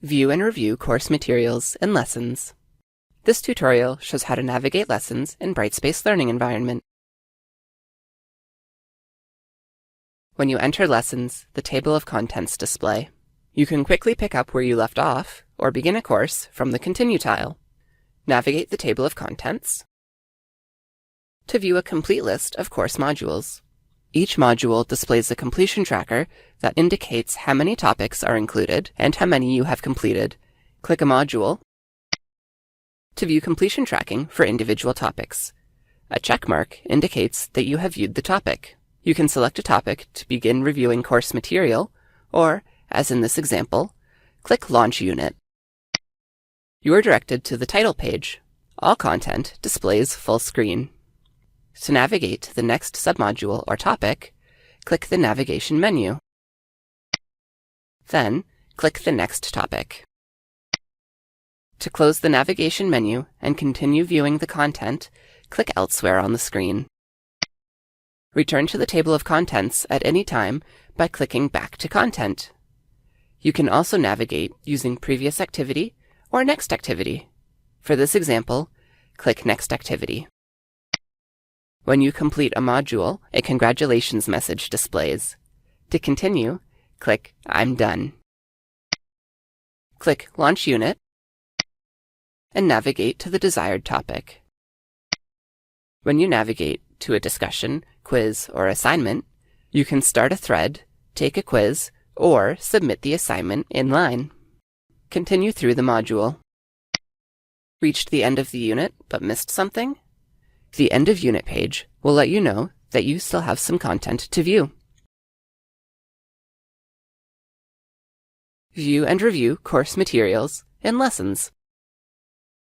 View and review course materials and lessons. This tutorial shows how to navigate lessons in Brightspace Learning Environment. When you enter lessons, the table of contents display. You can quickly pick up where you left off or begin a course from the Continue tile. Navigate the table of contents to view a complete list of course modules. Each module displays a completion tracker that indicates how many topics are included and how many you have completed. Click a module to view completion tracking for individual topics. A check mark indicates that you have viewed the topic. You can select a topic to begin reviewing course material, or, as in this example, click Launch Unit. You are directed to the title page. All content displays full screen. To navigate to the next submodule or topic, click the navigation menu. Then, click the next topic. To close the navigation menu and continue viewing the content, click Elsewhere on the screen. Return to the table of contents at any time by clicking Back to Content. You can also navigate using Previous Activity or Next Activity. For this example, click Next Activity. When you complete a module, a congratulations message displays. To continue, click I'm done. Click Launch Unit and navigate to the desired topic. When you navigate to a discussion, quiz, or assignment, you can start a thread, take a quiz, or submit the assignment in line. Continue through the module. Reached the end of the unit but missed something? The End of Unit page will let you know that you still have some content to view. View and review course materials and lessons.